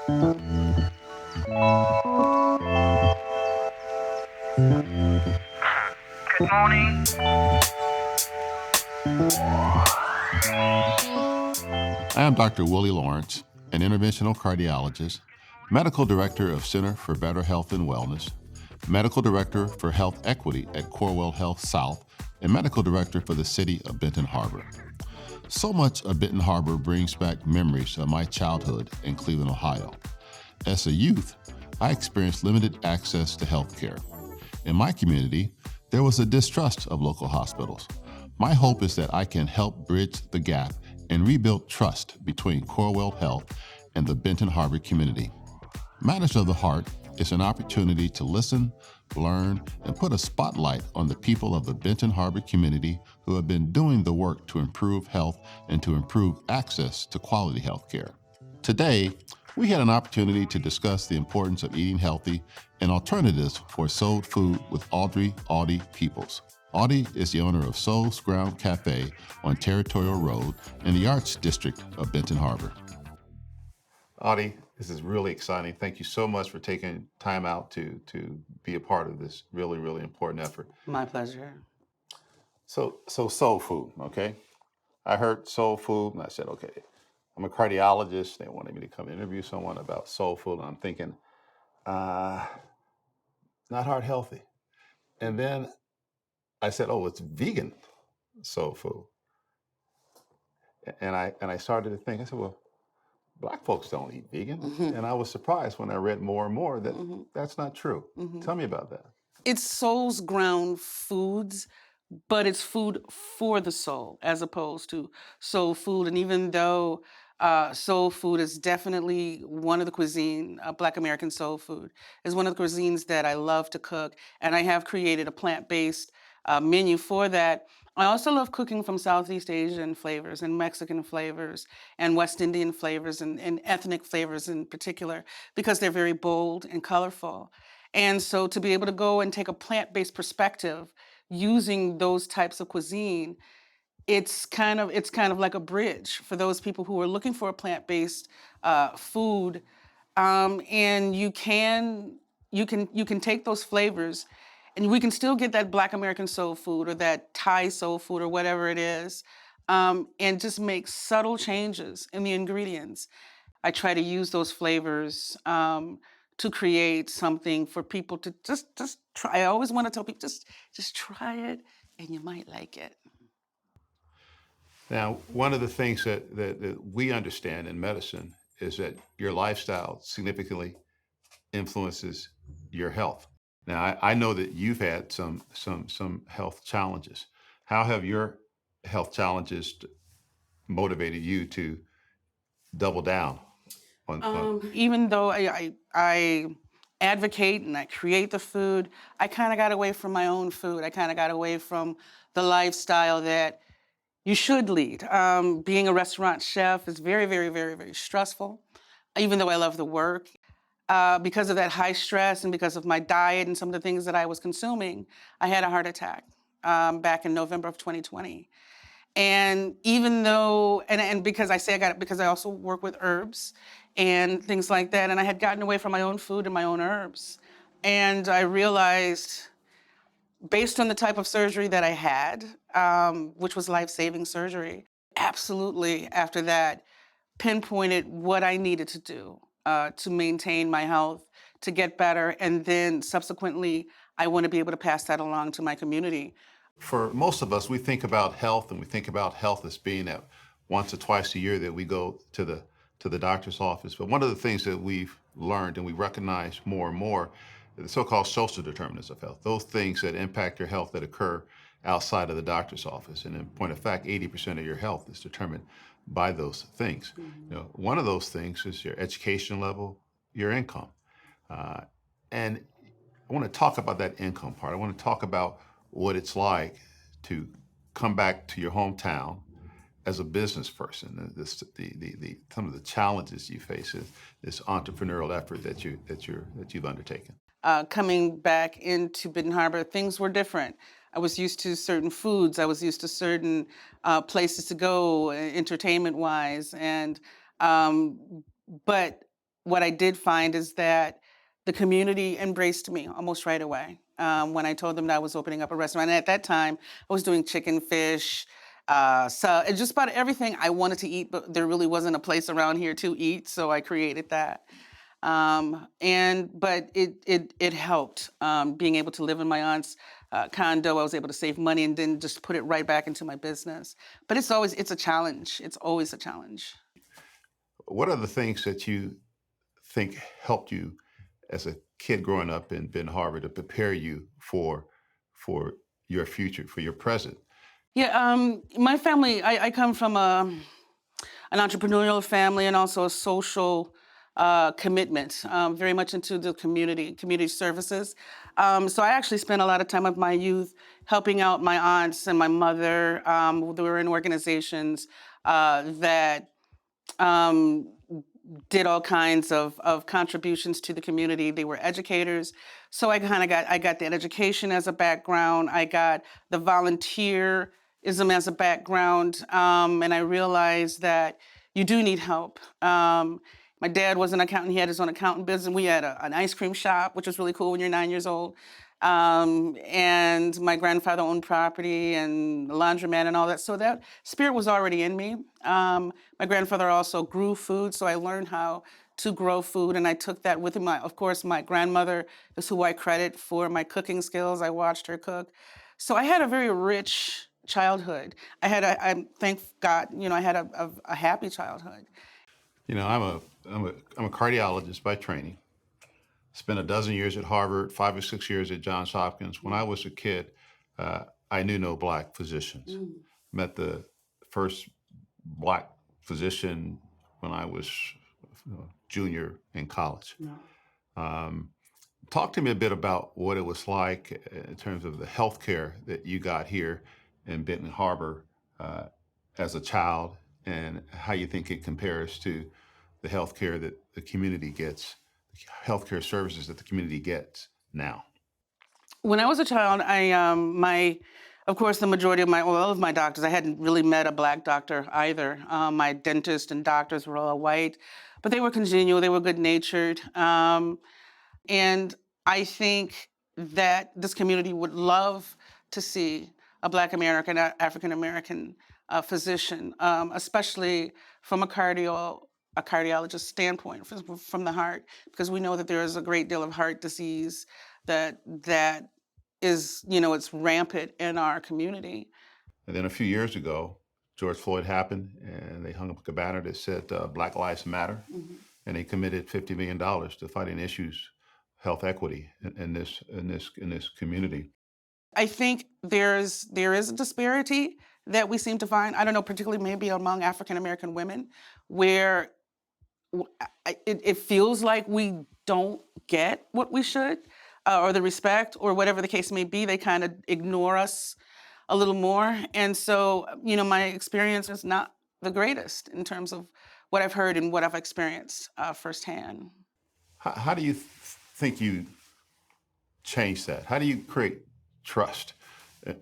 Good morning. I am Dr. Willie Lawrence, an interventional cardiologist, medical director of Center for Better Health and Wellness, medical director for health equity at Corewell Health South, and medical director for the city of Benton Harbor. So much of Benton Harbor brings back memories of my childhood in Cleveland, Ohio. As a youth, I experienced limited access to health care. In my community, there was a distrust of local hospitals. My hope is that I can help bridge the gap and rebuild trust between Corewell Health and the Benton Harbor community. Matters of the Heart is an opportunity to listen, learn, and put a spotlight on the people of the Benton Harbor community who have been doing the work to improve health and to improve access to quality health care. Today, we had an opportunity to discuss the importance of eating healthy and alternatives for soul food with Audrey Peeples. Audy is the owner of Souls Ground Café on Territorial Road in the Arts District of Benton Harbor. Audy, this is really exciting. Thank you so much for taking time out to be a part of this really, really important effort. My pleasure. So soul food, okay? I heard soul food and I said, okay, I'm a cardiologist. They wanted me to come interview someone about soul food. And I'm thinking, not heart healthy. And then I said, oh, it's vegan soul food. And I started to think, I said, well, Black folks don't eat vegan. And I was surprised when I read more and more that that's not true. Tell me about that. It's Souls Ground Foods, but it's food for the soul as opposed to soul food. And even though soul food is definitely one of the cuisine, Black American soul food is one of the cuisines that I love to cook. And I have created a plant-based menu for that. I also love cooking from Southeast Asian flavors and Mexican flavors and West Indian flavors and ethnic flavors in particular because they're very bold and colorful. And so to be able to go and take a plant-based perspective using those types of cuisine, it's kind of like a bridge for those people who are looking for a plant-based food, and you can take those flavors, and we can still get that Black American soul food or that Thai soul food or whatever it is, and just make subtle changes in the ingredients. I try to use those flavors to create something for people to just try. I always want to tell people just try it, and you might like it. Now, one of the things that we understand in medicine is that your lifestyle significantly influences your health. Now, I know that you've had some health challenges. How have your health challenges motivated you to double down on Even though I advocate and I create the food, I kind of got away from my own food. I kind of got away from the lifestyle that you should lead. Being a restaurant chef is very, very, very, very stressful, even though I love the work. Because of that high stress and because of my diet and some of the things that I was consuming, I had a heart attack back in November of 2020. And even though, and because I say I got it because I also work with herbs and things like that, and I had gotten away from my own food and my own herbs. And I realized, based on the type of surgery that I had, which was life-saving surgery, absolutely after that, pinpointed what I needed to do to maintain my health, to get better, and then subsequently, I want to be able to pass that along to my community. For most of us, we think about health, and we think about health as being that once or twice a year that we go to the doctor's office. But one of the things that we've learned and we recognize more and more are the so-called social determinants of health, those things that impact your health that occur outside of the doctor's office. And in point of fact, 80% of your health is determined by those things. You know, one of those things is your education level, your income. And I want to talk about that income part. I want to talk about what it's like to come back to your hometown as a business person. Some of the challenges you face in this entrepreneurial effort that you've undertaken. Coming back into Benton Harbor, things were different. I was used to certain foods. I was used to certain places to go, entertainment-wise, and but what I did find is that the community embraced me almost right away when I told them that I was opening up a restaurant. And at that time, I was doing chicken, fish, so it's just about everything I wanted to eat, but there really wasn't a place around here to eat, so I created that. But it helped being able to live in my aunt's condo. I was able to save money and then just put it right back into my business. But it's a challenge. It's always a challenge. What are the things that you think helped you as a kid growing up in Benton Harbor to prepare you for your future, for your present? Yeah, my family, I come from an entrepreneurial family and also a social commitment, very much into the community services. So I actually spent a lot of time of my youth helping out my aunts and my mother. They were in organizations that um, did all kinds of contributions to the community. They were educators. So I got that education as a background. I got the volunteerism as a background. And I realized that you do need help. My dad was an accountant. He had his own accountant business. We had an ice cream shop, which was really cool when you're 9 years old. And my grandfather owned property and a laundromat and all that. So that spirit was already in me. My grandfather also grew food, so I learned how to grow food, and I took that with me. Of course, my grandmother is who I credit for my cooking skills. I watched her cook. So I had a very rich childhood. I thank God, I had a happy childhood. You know, I'm a cardiologist by training. Spent a dozen years at Harvard, 5 or 6 years at Johns Hopkins. When I was a kid, I knew no black physicians. Met the first black physician when I was junior in college. Talk to me a bit about what it was like in terms of the health care that you got here in Benton Harbor as a child, and how you think it compares to the health care that the community gets, healthcare services that the community gets now. When I was a child, of course, the majority of all of my doctors, I hadn't really met a black doctor either. My dentist and doctors were all white, but they were congenial, they were good-natured. And I think that this community would love to see a Black American, African American physician, especially from a cardiologist standpoint, from the heart, because we know that there is a great deal of heart disease that is, it's rampant in our community. And then a few years ago, George Floyd happened, and they hung up a banner that said Black Lives Matter, and they committed $50 million to fighting issues, health equity in this community. I think there is a disparity that we seem to find. I don't know, particularly maybe among African American women, where it feels like we don't get what we should, or the respect, or whatever the case may be. They kind of ignore us a little more. And so, my experience is not the greatest in terms of what I've heard and what I've experienced firsthand. How do you think you change that? How do you create trust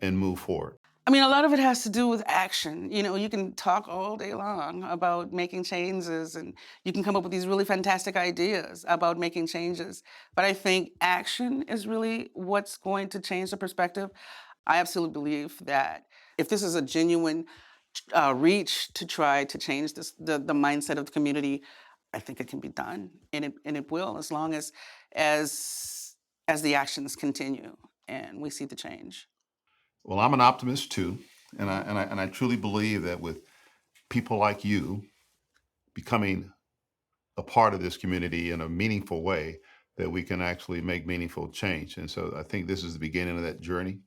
and move forward? I mean, a lot of it has to do with action. You can talk all day long about making changes, and you can come up with these really fantastic ideas about making changes. But I think action is really what's going to change the perspective. I absolutely believe that if this is a genuine reach to try to change the mindset of the community, I think it can be done, and it will, as long as the actions continue and we see the change. Well, I'm an optimist too, and I truly believe that with people like you becoming a part of this community in a meaningful way, that we can actually make meaningful change. And so I think this is the beginning of that journey.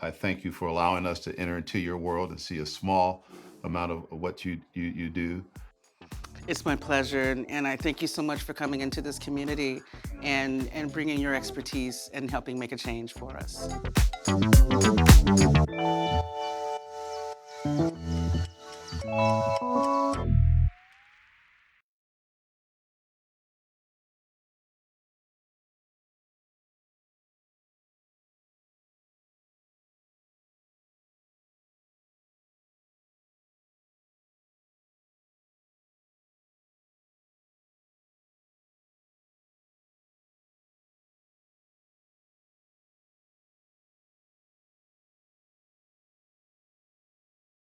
I thank you for allowing us to enter into your world and see a small amount of what you do. It's my pleasure, and I thank you so much for coming into this community and bringing your expertise and helping make a change for us.